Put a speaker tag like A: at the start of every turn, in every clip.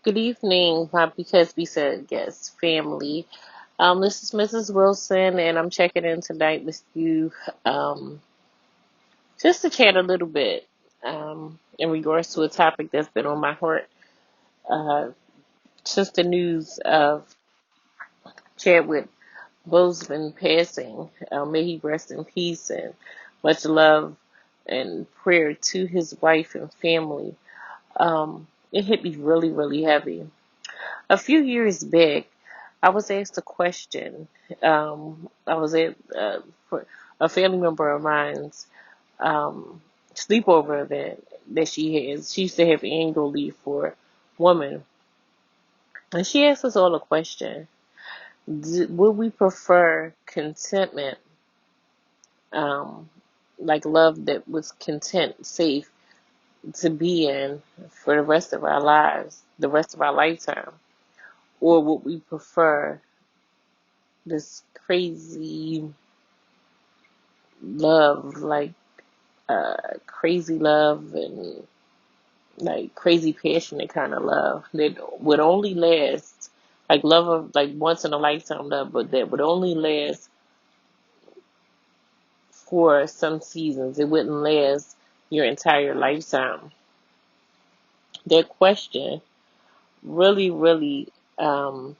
A: Good evening, my Because We Said Yes family. This is Mrs. Wilson, and I'm checking in tonight with you um, just to chat a little bit in regards to a topic that's been on my heart uh, since the news of Chadwick Boseman passing. May he rest in peace and much love and prayer to his wife and family. It hit me really, really heavy. A few years back, I was asked a question. I was at for a family member of mine's um, sleepover event that she has. She used to have annual leave for women, and she asked us all a question: would we prefer contentment, um, like love that was content, safe to be in for the rest of our lives, the rest of our lifetime, or would we prefer this crazy love, like crazy love and like crazy passionate kind of love that would only last, like love of like once in a lifetime love, but that would only last for some seasons. It wouldn't last your entire lifetime. That question really, really, um,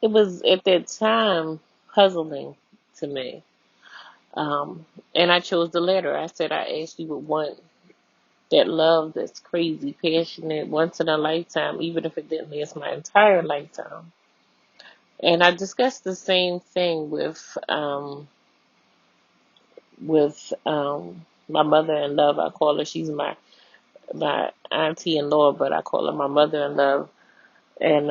A: it was at that time puzzling to me. And I chose the latter. I said I actually would want that love that's crazy, passionate, once in a lifetime, even if it didn't last my entire lifetime. And I discussed the same thing with my mother in love. I call her. She's my auntie in law, but I call her my mother in love. And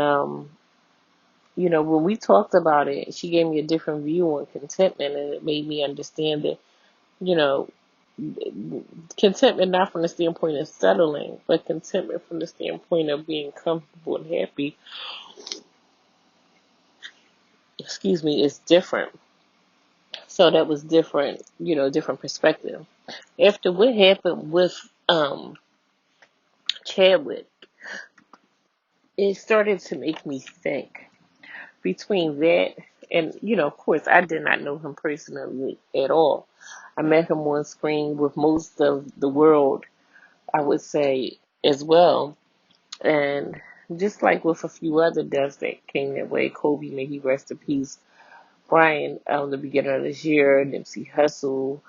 A: when we talked about it, she gave me a different view on contentment, and it made me understand that you know contentment not from the standpoint of settling, but contentment from the standpoint of being comfortable and happy, excuse me, is different. So that was different, different perspective. After what happened with Chadwick, it started to make me think between that and, of course, I did not know him personally at all. I met him on screen with most of the world, I would say, as well. And just like with a few other deaths that came that way, Kobe, may he rest in peace, Brian, the beginning of this year, Nipsey Hussle,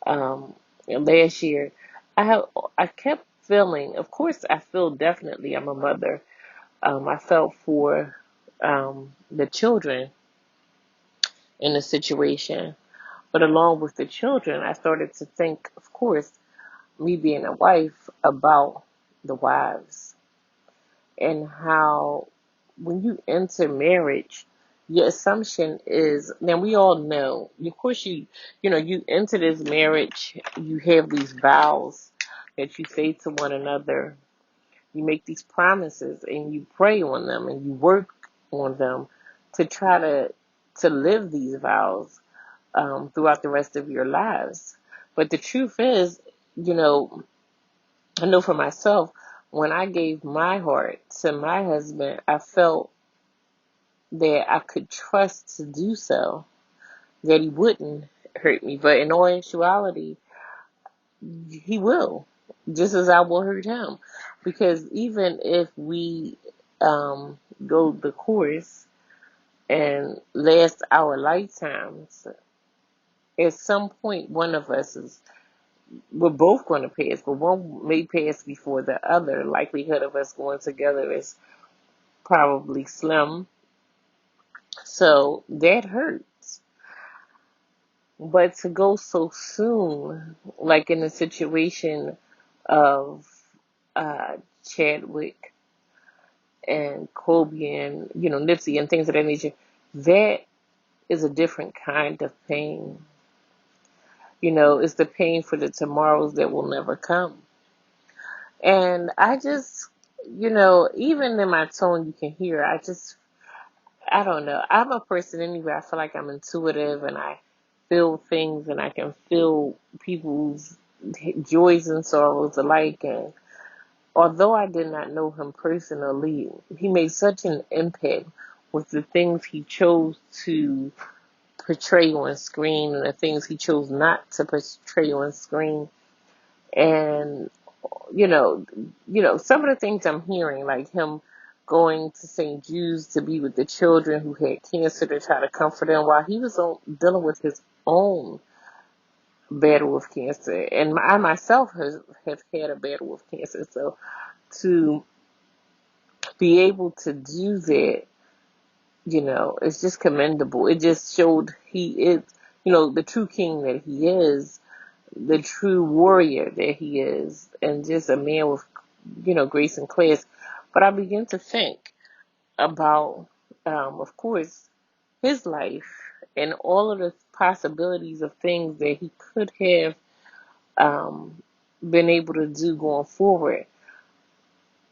A: and last year, I kept feeling. Of course, I feel definitely. I'm a mother. I felt for the children in the situation, but along with the children, I started to think, of course, me being a wife, about the wives and how when you enter marriage, your assumption is, now we all know, of course you enter this marriage, you have these vows that you say to one another, you make these promises and you pray on them and you work on them to try to live these vows throughout the rest of your lives. But the truth is, you know, I know for myself, when I gave my heart to my husband, I felt that I could trust to do so, that he wouldn't hurt me. But in all actuality, he will, just as I will hurt him. Because even if we go the course and last our lifetimes, at some point one of us is, we're both going to pass, but one may pass before the other. Likelihood of us going together is probably slim. So that hurts. But to go so soon, like in the situation of Chadwick and Kobe and, Nipsey and things of that nature, that is a different kind of pain. It's the pain for the tomorrows that will never come. And I just, even in my tone, you can hear, I don't know. I'm a person anyway. I feel like I'm intuitive and I feel things and I can feel people's joys and sorrows alike. And although I did not know him personally, he made such an impact with the things he chose to portray on screen and the things he chose not to portray on screen. And you know, some of the things I'm hearing, like him going to St. Jude's to be with the children who had cancer to try to comfort them while he was dealing with his own battle with cancer. And I myself have had a battle with cancer. So to be able to do that, it's just commendable. It just showed he is, the true king that he is, the true warrior that he is, and just a man with, grace and class. But I began to think about, of course, his life and all of the possibilities of things that he could have been able to do going forward.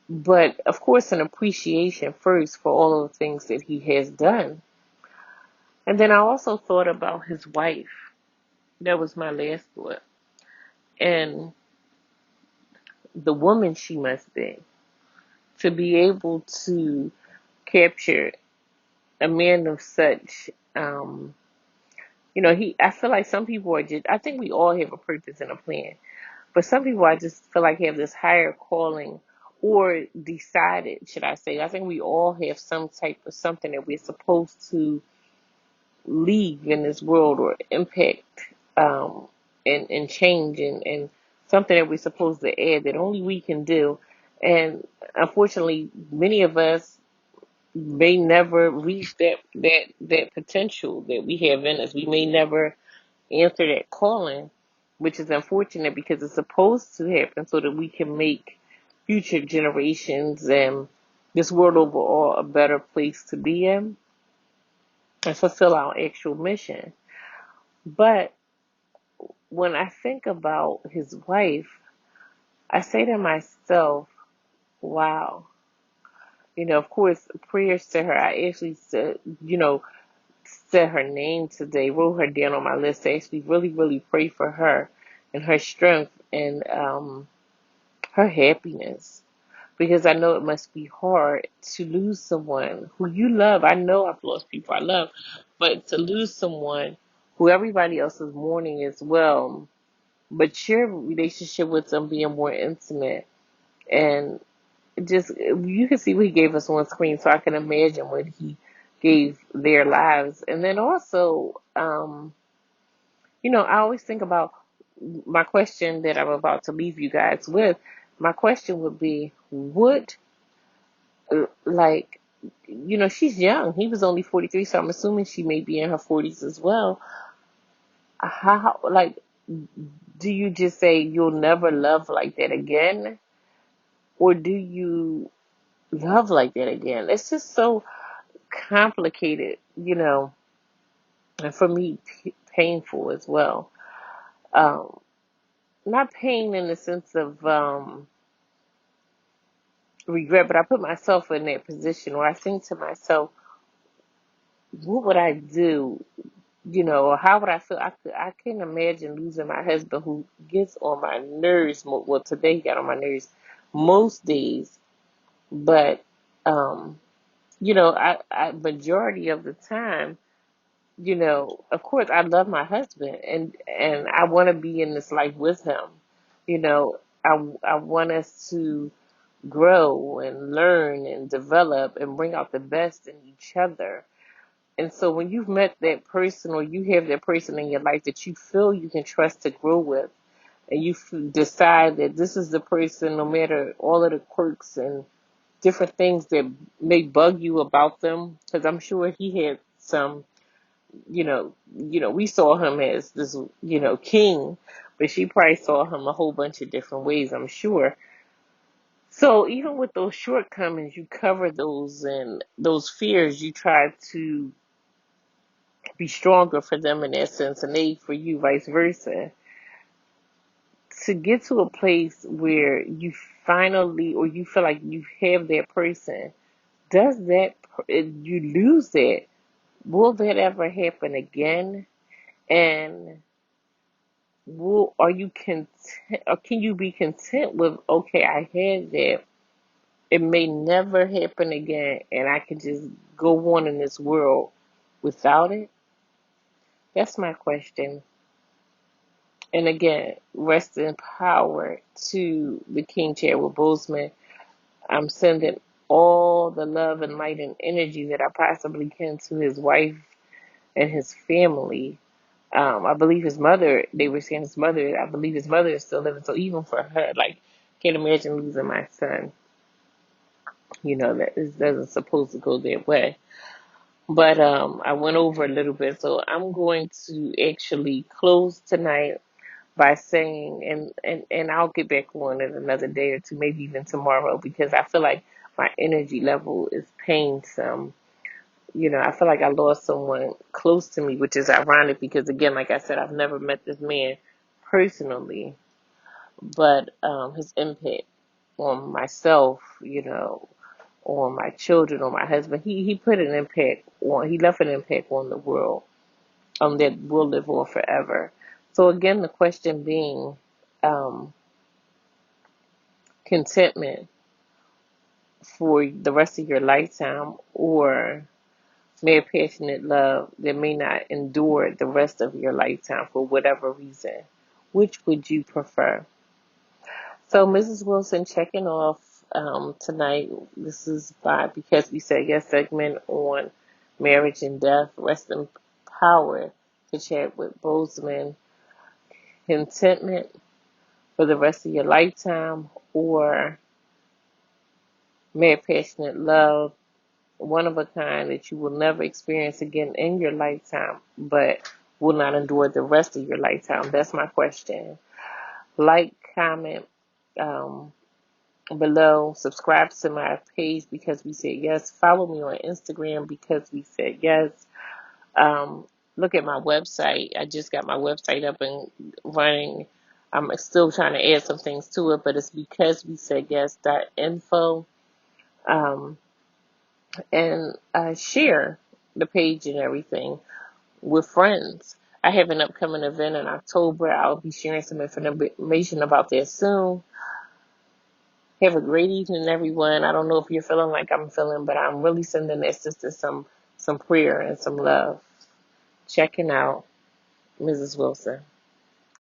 A: But of course, an appreciation first for all of the things that he has done. And then I also thought about his wife. That was my last thought. And the woman she must be to be able to capture a man of such, I feel like some people are just, I think we all have a purpose and a plan. But some people I just feel like have this higher calling or decided, should I say. I think we all have some type of something that we're supposed to leave in this world or impact and change and something that we're supposed to add that only we can do. And unfortunately, many of us may never reach that potential that we have in us. We may never answer that calling, which is unfortunate because it's supposed to happen so that we can make future generations and this world overall a better place to be in and fulfill our actual mission. But when I think about his wife, I say to myself, wow. Of course, prayers to her. I actually said, said her name today, wrote her down on my list to actually really, really pray for her and her strength and her happiness. Because I know it must be hard to lose someone who you love. I know I've lost people I love, but to lose someone who everybody else is mourning as well, but your relationship with them being more intimate and just, you can see what he gave us on screen, so I can imagine what he gave their lives. And then also, I always think about my question that I'm about to leave you guys with. My question would be, would, like, she's young. He was only 43, so I'm assuming she may be in her 40s as well. How, like, do you just say you'll never love like that again? Or do you love like that again? It's just so complicated, and for me, painful as well. Um, Not pain in the sense of regret, but I put myself in that position where I think to myself, what would I do? Or how would I feel? I can't imagine losing my husband who gets on my nerves. Well, today he got on my nerves most days, but majority of the time, of course I love my husband and I want to be in this life with him. I want us to grow and learn and develop and bring out the best in each other. And so when you've met that person or you have that person in your life that you feel you can trust to grow with, and you decide that this is the person, no matter all of the quirks and different things that may bug you about them, because I'm sure he had some, we saw him as this, king, but she probably saw him a whole bunch of different ways, I'm sure. So even with those shortcomings, you cover those and those fears, you try to be stronger for them in that sense, and they for you, vice versa. To get to a place where you finally, or you feel like you have that person, does that, you lose that, will that ever happen again? And are you content, or can you be content with, okay, I had that, it may never happen again, and I can just go on in this world without it? That's my question. And again, rest in power to the King Chadwick Boseman. I'm sending all the love and light and energy that I possibly can to his wife and his family. I believe his mother, they were saying his mother, I believe his mother is still living. So even for her, like, can't imagine losing my son. That it doesn't supposed to go that way. But I went over a little bit. So I'm going to actually close tonight by saying, and I'll get back on it another day or two, maybe even tomorrow, because I feel like my energy level is paying some. I feel like I lost someone close to me, which is ironic because, again, like I said, I've never met this man personally, but his impact on myself, on my children, on my husband, he put an impact on, he left an impact on the world, that will live on forever. So again, the question being, um, contentment for the rest of your lifetime, or mere passionate love that may not endure the rest of your lifetime for whatever reason. Which would you prefer? So, Mrs. Wilson checking off tonight. This is by Because We Said Yes segment on marriage and death. Rest in power to Chadwick Boseman. Contentment for the rest of your lifetime, or mere passionate love, one of a kind that you will never experience again in your lifetime, but will not endure the rest of your lifetime? That's my question. Like, comment below, subscribe to my page Because We Said Yes. Follow me on Instagram Because We Said Yes. Um, Look at my website. I just got my website up and running. I'm still trying to add some things to it, but it's Because We Said Yes.info. And share the page and everything with friends. I have an upcoming event in October. I'll be sharing some information about that soon. Have a great evening, everyone. I don't know if you're feeling like I'm feeling, but I'm really sending that sister some prayer and some love. Checking out, Mrs. Wilson.